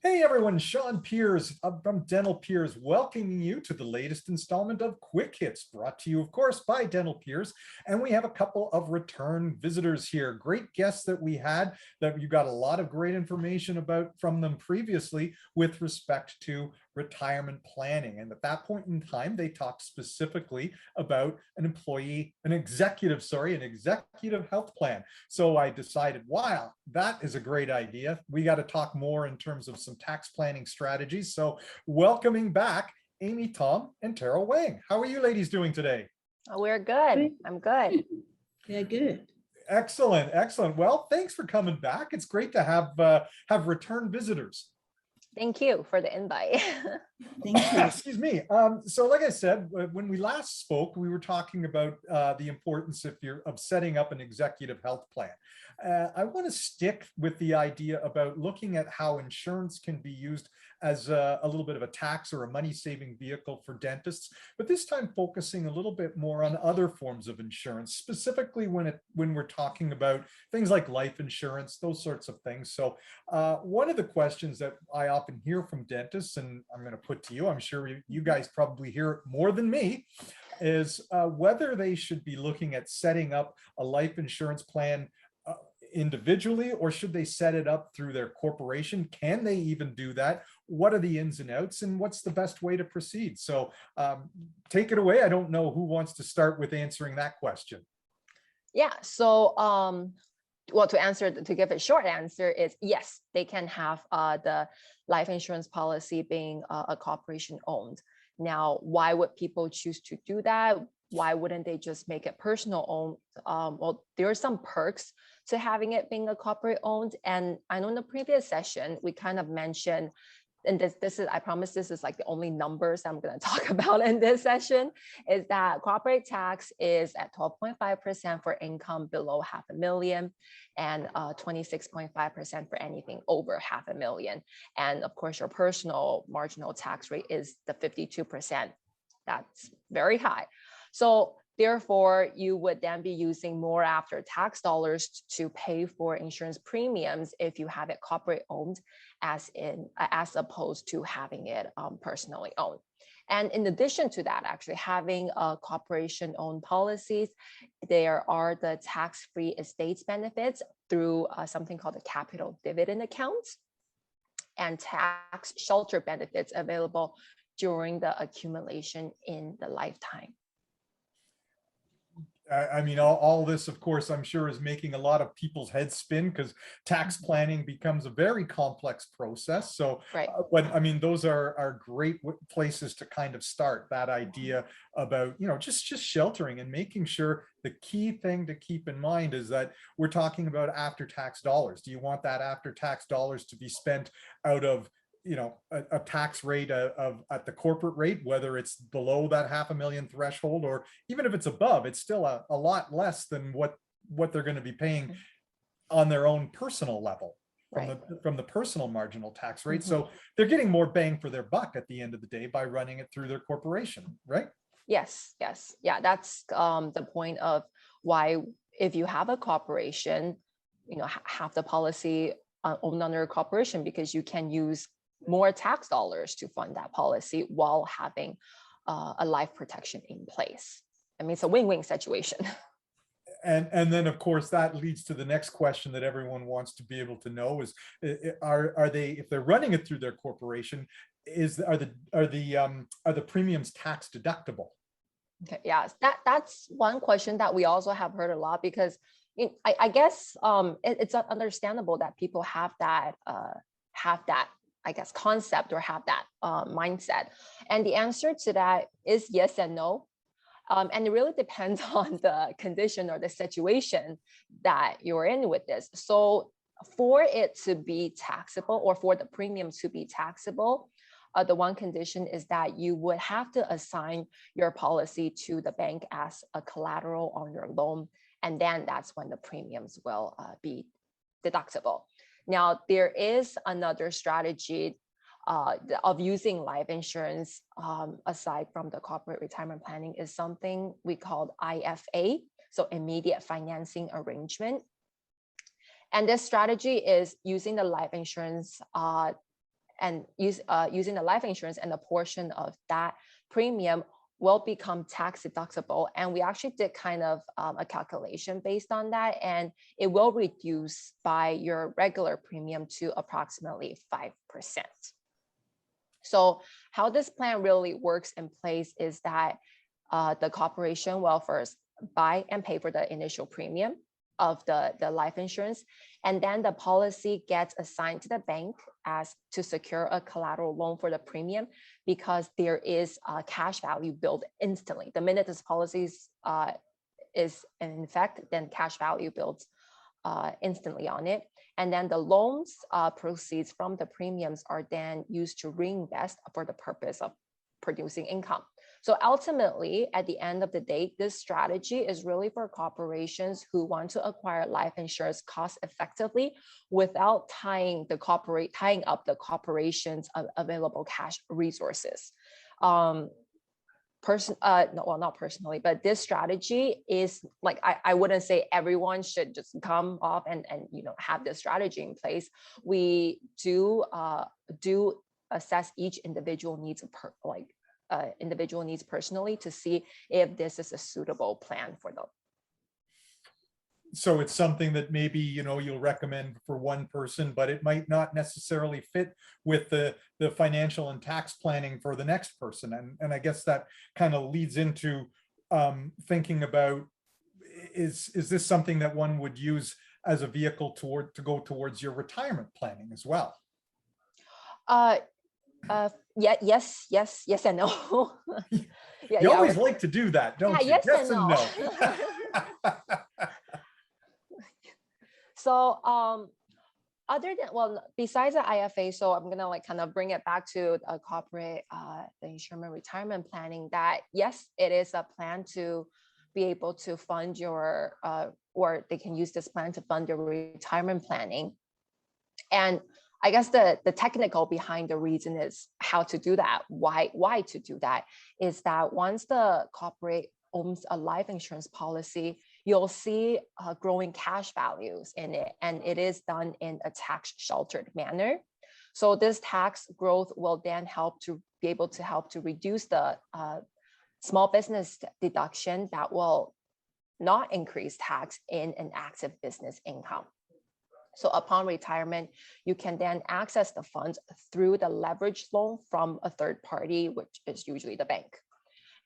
Hey everyone, Sean Piers from Dental Piers, welcoming you to the latest installment of Quick Hits, brought to you, of course, by Dental Piers. And we have a couple of return visitors here. Great guests that we had that you got a lot of great information about from them previously with respect to retirement planning. And at that point in time, they talked specifically about an executive health plan. So I decided, wow, that is a great idea. We got to talk more in terms of some tax planning strategies. So welcoming back Amy, Tom, and Tero Wang. How are you ladies doing today? Oh, we're good. I'm good. Yeah, good. Excellent, excellent. Well, thanks for coming back. It's great to have return visitors. Thank you for the invite. Thank you. Excuse me. So like I said, when we last spoke, we were talking about the importance of setting up an executive health plan. I want to stick with the idea about looking at how insurance can be used as a little bit of a tax or a money-saving vehicle for dentists, but this time focusing a little bit more on other forms of insurance, specifically when we're talking about things like life insurance, those sorts of things. So one of the questions that I often hear from dentists, and I'm going to put to you, I'm sure you guys probably hear it more than me, is whether they should be looking at setting up a life insurance plan individually, or should they set it up through their corporation? Can they even do that? What are the ins and outs, and what's the best way to proceed? So take it away. I don't know who wants to start with answering that question. Yeah. So, well, to give a short answer is yes, they can have the life insurance policy being a corporation owned. Now, why would people choose to do that? Why wouldn't they just make it personal owned? Well, there are some perks to having it being a corporate owned. And I know in the previous session, we kind of mentioned, and this is, I promise this is like the only numbers I'm going to talk about in this session, is that corporate tax is at 12.5% for income below $500,000 and 26.5% for anything over $500,000. And of course, your personal marginal tax rate is the 52%. That's very high. So therefore, you would then be using more after tax dollars to pay for insurance premiums if you have it corporate owned, as opposed to having it personally owned. And in addition to that, actually having a corporation owned policies, there are the tax-free estates benefits through something called the capital dividend accounts, and tax shelter benefits available during the accumulation in the lifetime. I mean, all this, of course, I'm sure is making a lot of people's heads spin, because tax planning becomes a very complex process. So, right. But I mean, those are great places to kind of start that idea about, just sheltering and making sure. The key thing to keep in mind is that we're talking about after-tax dollars. Do you want that after-tax dollars to be spent out of a tax rate at the corporate rate, whether it's below that $500,000 threshold, or even if it's above, it's still a lot less than what they're going to be paying on their own personal level from the personal marginal tax rate. So they're getting more bang for their buck at the end of the day by running it through their corporation, right? Yes. Yeah, that's the point of why, if you have a corporation, have the policy owned under a corporation, because you can use more tax dollars to fund that policy while having a life protection in place. I mean, it's a win-win situation. And then, of course, that leads to the next question that everyone wants to be able to know is, are they, if they're running it through their corporation, are the premiums tax deductible? Okay, yeah, that's one question that we also have heard a lot, because I guess it's understandable that people have that I guess concept, or have that mindset. And the answer to that is yes and no. And it really depends on the condition or the situation that you're in with this. So for it to be taxable, or for the premium to be taxable, the one condition is that you would have to assign your policy to the bank as a collateral on your loan. And then that's when the premiums will be deductible. Now, there is another strategy of using life insurance aside from the corporate retirement planning, is something we call IFA, so immediate financing arrangement. And this strategy is using the life insurance and using the life insurance, and a portion of that premium will become tax deductible. And we actually did kind of a calculation based on that, and it will reduce by your regular premium to approximately 5%. So how this plan really works in place is that the corporation will first buy and pay for the initial premium of the life insurance, and then the policy gets assigned to the bank as to secure a collateral loan for the premium, because there is a cash value built instantly. The minute this policy is in effect, then cash value builds instantly on it. And then the loans proceeds from the premiums are then used to reinvest for the purpose of producing income. So ultimately, at the end of the day, this strategy is really for corporations who want to acquire life insurance cost effectively without tying up the corporation's available cash resources. Not personally, but this strategy is like, I wouldn't say everyone should just come off and have this strategy in place. We do assess each individual needs personally to see if this is a suitable plan for them. So it's something that maybe, you'll recommend for one person, but it might not necessarily fit with the financial and tax planning for the next person. And I guess that kind of leads into thinking about, is this something that one would use as a vehicle to go towards your retirement planning as well? Yeah, yes and no. You always like to do that, don't you? Yes and no. So other than, besides the IFA, so I'm gonna kind of bring it back to a corporate the insurance retirement planning, that yes, it is a plan to be able to fund your or they can use this plan to fund your retirement planning. And I guess the technical behind the reason is how to do that, why to do that, is that once the corporate owns a life insurance policy, you'll see growing cash values in it, and it is done in a tax sheltered manner. So this tax growth will then help to reduce the small business deduction that will not increase tax in an active business income. So upon retirement, you can then access the funds through the leverage loan from a third party, which is usually the bank.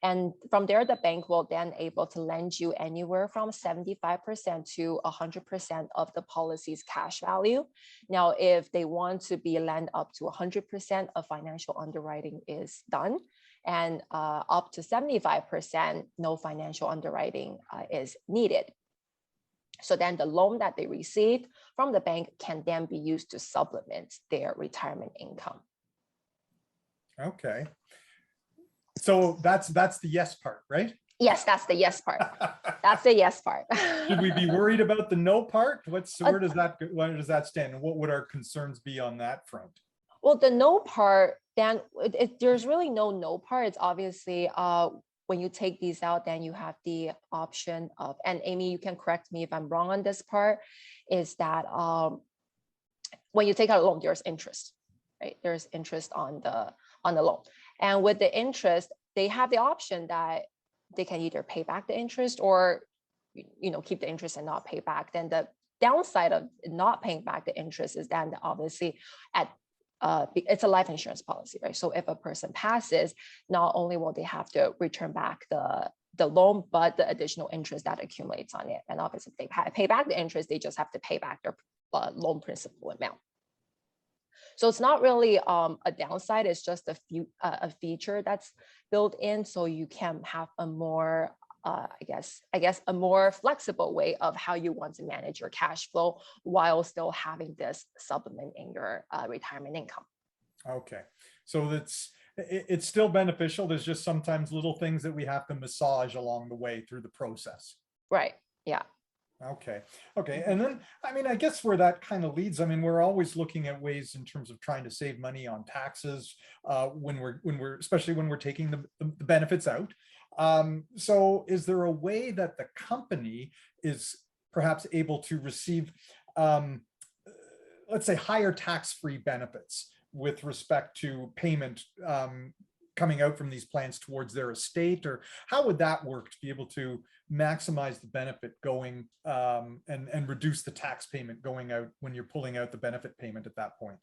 And from there, the bank will then able to lend you anywhere from 75% to 100% of the policy's cash value. Now, if they want to be lend up to 100%, of financial underwriting is done. And up to 75%, no financial underwriting is needed. So then the loan that they received from the bank can then be used to supplement their retirement income. Okay. So that's the yes part, right? Yes, that's the yes part. That's the yes part. Should we be worried about the no part? Where does that stand? And what would our concerns be on that front? Well, the no part, then there's really no part. It's obviously when you take these out, then you have the option of, and Amy, you can correct me if I'm wrong on this part, is that when you take out a loan, there's interest, right? There's interest on the loan. And with the interest, they have the option that they can either pay back the interest or, keep the interest and not pay back. Then the downside of not paying back the interest is then obviously it's a life insurance policy, right? So if a person passes, not only will they have to return back the loan, but the additional interest that accumulates on it. And obviously if they pay back the interest, they just have to pay back their loan principal amount. So it's not really a downside, it's just a feature that's built in, so you can have a more I guess a more flexible way of how you want to manage your cash flow while still having this supplement in your retirement income. Okay, so it's still beneficial. There's just sometimes little things that we have to massage along the way through the process. Right. Yeah. Okay. And then, I guess where that kind of leads, we're always looking at ways in terms of trying to save money on taxes when we're especially when we're taking the benefits out. So is there a way that the company is perhaps able to receive, let's say, higher tax-free benefits with respect to payment coming out from these plans towards their estate, or how would that work to be able to maximize the benefit going and reduce the tax payment going out when you're pulling out the benefit payment at that point?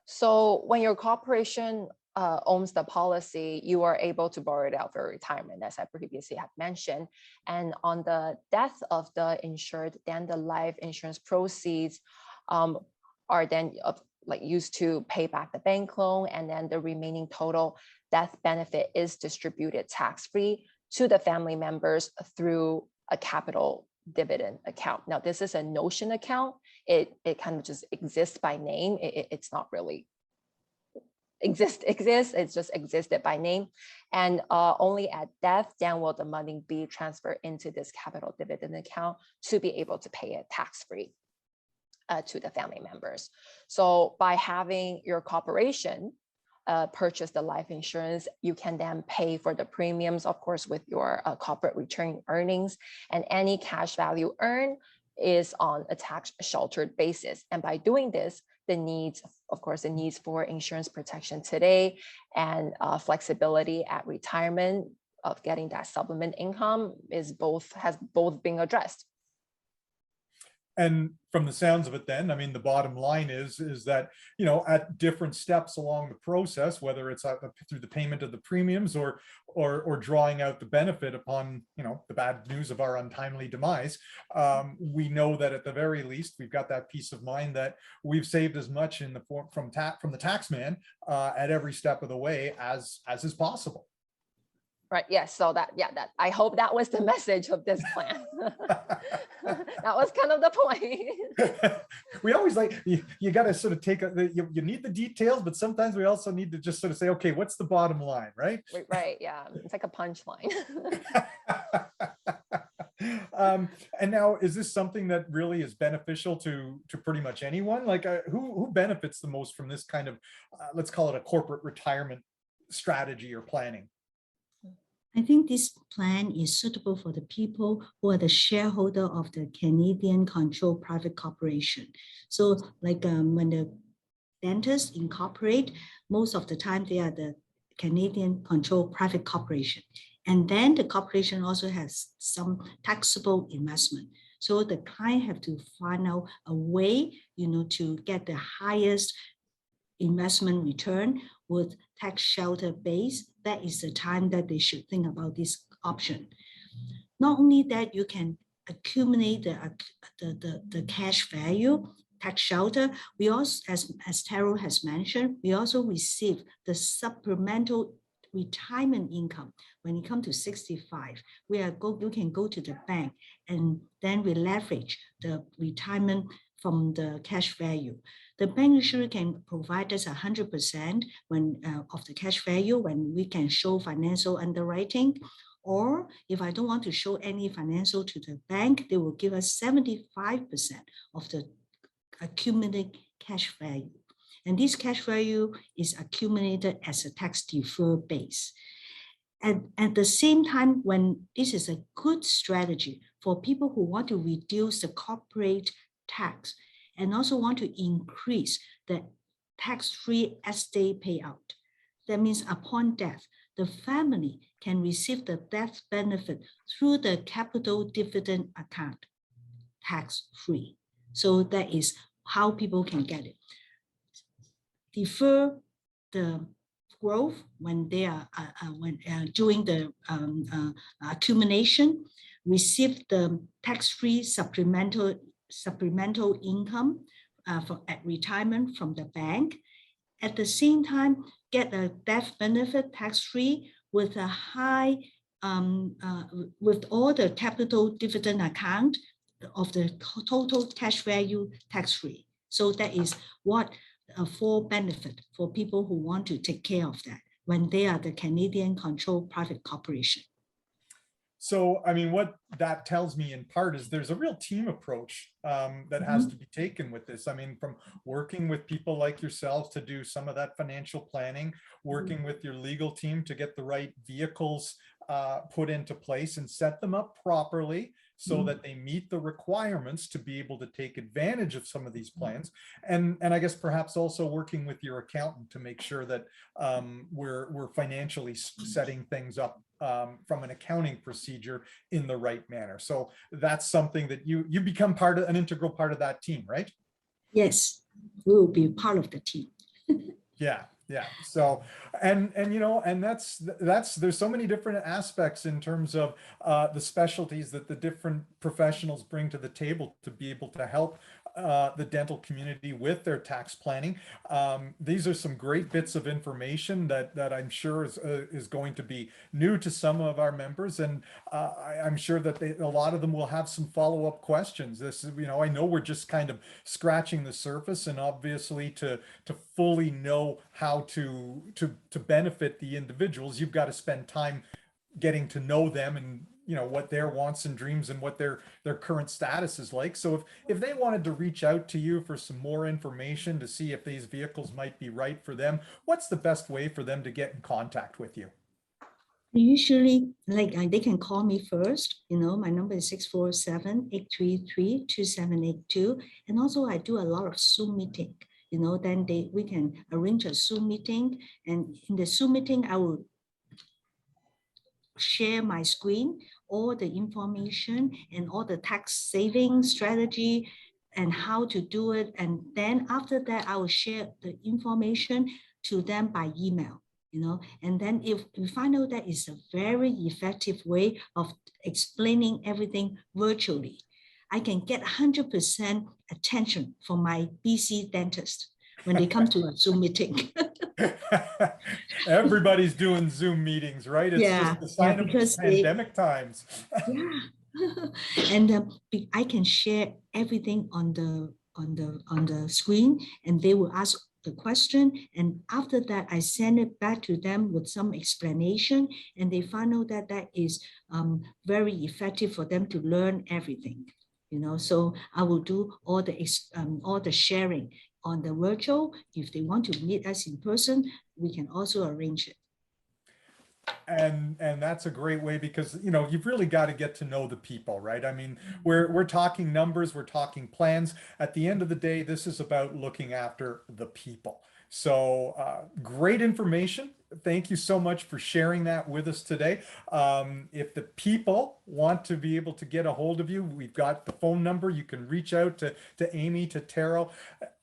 So when your corporation owns the policy, you are able to borrow it out for retirement, as I previously have mentioned. And on the death of the insured, then the life insurance proceeds are then used to pay back the bank loan, and then the remaining total death benefit is distributed tax-free to the family members through a capital dividend account. Now, this is a notion account. It kind of just exists by name. It's not really exists. It's just existed by name. And only at death, then will the money be transferred into this capital dividend account to be able to pay it tax-free to the family members. So by having your corporation purchase the life insurance, you can then pay for the premiums, of course, with your corporate return earnings, and any cash value earned is on a tax sheltered basis. And by doing this, the needs for insurance protection today and flexibility at retirement of getting that supplement income has both been addressed. And from the sounds of it, then, I mean, the bottom line is that, you know, at different steps along the process, whether it's through the payment of the premiums or drawing out the benefit upon, you know, the bad news of our untimely demise, we know that at the very least we've got that peace of mind that we've saved as much in the form from the tax man at every step of the way as is possible. Right. Yes. So that I hope that was the message of this plan. That was kind of the point. We always you got to sort of take you need the details, but sometimes we also need to just sort of say, okay, what's the bottom line, right? Right. Yeah. It's like a punchline. And now, is this something that really is beneficial to pretty much anyone? Like, who benefits the most from this kind of, let's call it a corporate retirement strategy or planning? I think this plan is suitable for the people who are the shareholder of the Canadian controlled private corporation. So like when the dentists incorporate, most of the time they are the Canadian controlled private corporation. And then the corporation also has some taxable investment. So the client have to find out a way, you know, to get the highest investment return with tax shelter base. That is the time that they should think about this option. Not only that, you can accumulate the cash value, tax shelter. We also, as Tero has mentioned, we also receive the supplemental retirement income. When you come to 65, you can go to the bank and then we leverage the retirement from the cash value. The bank usually can provide us 100% of the cash value when we can show financial underwriting. Or if I don't want to show any financial to the bank, they will give us 75% of the accumulated cash value. And this cash value is accumulated as a tax deferred base. And at the same time, when this is a good strategy for people who want to reduce the corporate tax and also want to increase the tax-free estate payout. That means upon death, the family can receive the death benefit through the capital dividend account, tax-free. So that is how people can get it. Defer the growth when they are doing the accumulation, receive the tax-free supplemental income at retirement from the bank. At the same time, get a death benefit tax-free with a high, with all the capital dividend account of the total cash value tax-free. So that is what a full benefit for people who want to take care of that when they are the Canadian controlled private corporation. So, I mean, what that tells me in part is there's a real team approach that has to be taken with this. I mean, from working with people like yourselves to do some of that financial planning, working with your legal team to get the right vehicles put into place and set them up properly, so that they meet the requirements to be able to take advantage of some of these plans. And I guess perhaps also working with your accountant to make sure that we're financially setting things up from an accounting procedure in the right manner. So that's something that you become an integral part of that team, right? Yes, we will be part of the team. Yeah, yeah. So, and that's there's so many different aspects in terms of the specialties that the different professionals bring to the table to be able to help the dental community with their tax planning. These are some great bits of information that I'm sure is going to be new to some of our members, and I'm sure that a lot of them will have some follow-up questions. This is, I know we're just kind of scratching the surface, and obviously to fully know how to benefit the individuals, you've got to spend time getting to know them and what their wants and dreams and what their current status is like. So if they wanted to reach out to you for some more information to see if these vehicles might be right for them, what's the best way for them to get in contact with you? Usually, they can call me first. My number is 647-833-2782. And also I do a lot of Zoom meeting. Then we can arrange a Zoom meeting. And in the Zoom meeting, I will share my screen, all the information and all the tax saving strategy and how to do it. And then after that, I will share the information to them by email. And then if we find out that is a very effective way of explaining everything virtually, I can get 100% attention from my BC dentist when they come to a Zoom meeting. Everybody's doing Zoom meetings, right? It's just the sign of the pandemic times. Yeah. And I can share everything on the screen, and they will ask the question, and after that I send it back to them with some explanation, and they find out that that is very effective for them to learn everything. So I will do all the sharing on the virtual. If they want to meet us in person, we can also arrange it. And that's a great way, because you've really got to get to know the people, right? I mean, we're talking numbers, we're talking plans. At the end of the day, this is about looking after the people. So great information. Thank you so much for sharing that with us today. If the people want to be able to get a hold of you, we've got the phone number. You can reach out to Amy, to Tero,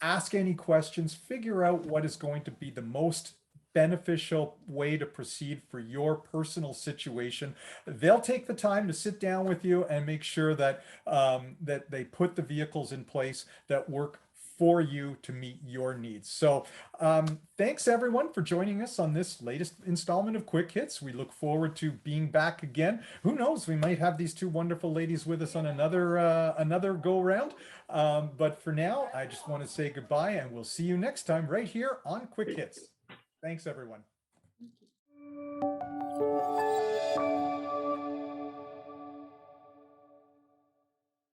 ask any questions, figure out what is going to be the most beneficial way to proceed for your personal situation. They'll take the time to sit down with you and make sure that that they put the vehicles in place that work for you to meet your needs. So thanks everyone for joining us on this latest installment of Quick Hits. We look forward to being back again. Who knows, we might have these two wonderful ladies with us on another go round. But for now, I just want to say goodbye, and we'll see you next time right here on Quick Hits. Thanks, everyone.